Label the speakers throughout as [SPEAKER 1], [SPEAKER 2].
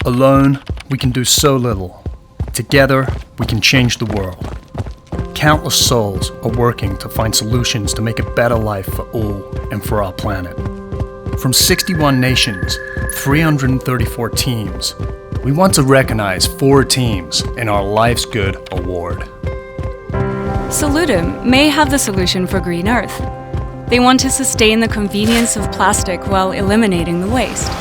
[SPEAKER 1] Alone, we can do so little. Together, we can change the world. Countless souls are working to find solutions to make a better life for all and for our planet. From 61 nations, 334 teams, we want to recognize 4 teams in our Life's Good Award.
[SPEAKER 2] Salutum may have the solution for Green Earth. They want to sustain the convenience of plastic while eliminating the waste.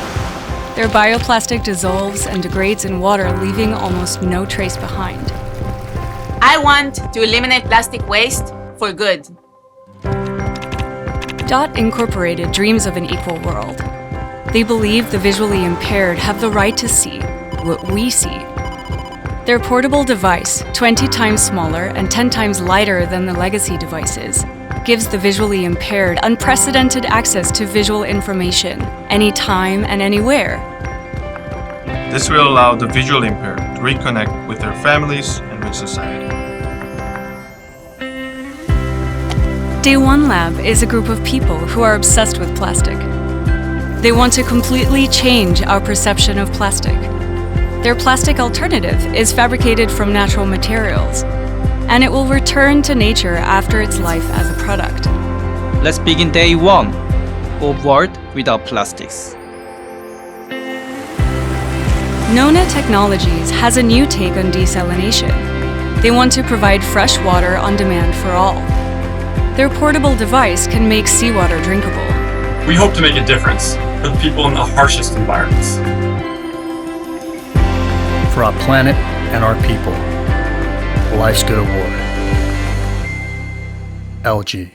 [SPEAKER 2] Their bioplastic dissolves and degrades in water, leaving almost no trace behind.
[SPEAKER 3] I want to eliminate plastic waste for good.
[SPEAKER 2] Dot Incorporated dreams of an equal world. They believe the visually impaired have the right to see what we see. Their portable device, 20 times smaller and 10 times lighter than the legacy devices, gives the visually impaired unprecedented access to visual information, anytime and anywhere.
[SPEAKER 4] This will allow the visually impaired to reconnect with their families and with society.
[SPEAKER 2] Day One Lab is a group of people who are obsessed with plastic. They want to completely change our perception of plastic. Their plastic alternative is fabricated from natural materials, and it will return to nature after its life as a product.
[SPEAKER 5] Let's begin day 1 of World Without Plastics.
[SPEAKER 2] Nona Technologies has a new take on desalination. They want to provide fresh water on demand for all. Their portable device can make seawater drinkable.
[SPEAKER 6] We hope to make a difference for the people in the harshest environments.
[SPEAKER 1] For our planet and our people, Life's Good Award. LG.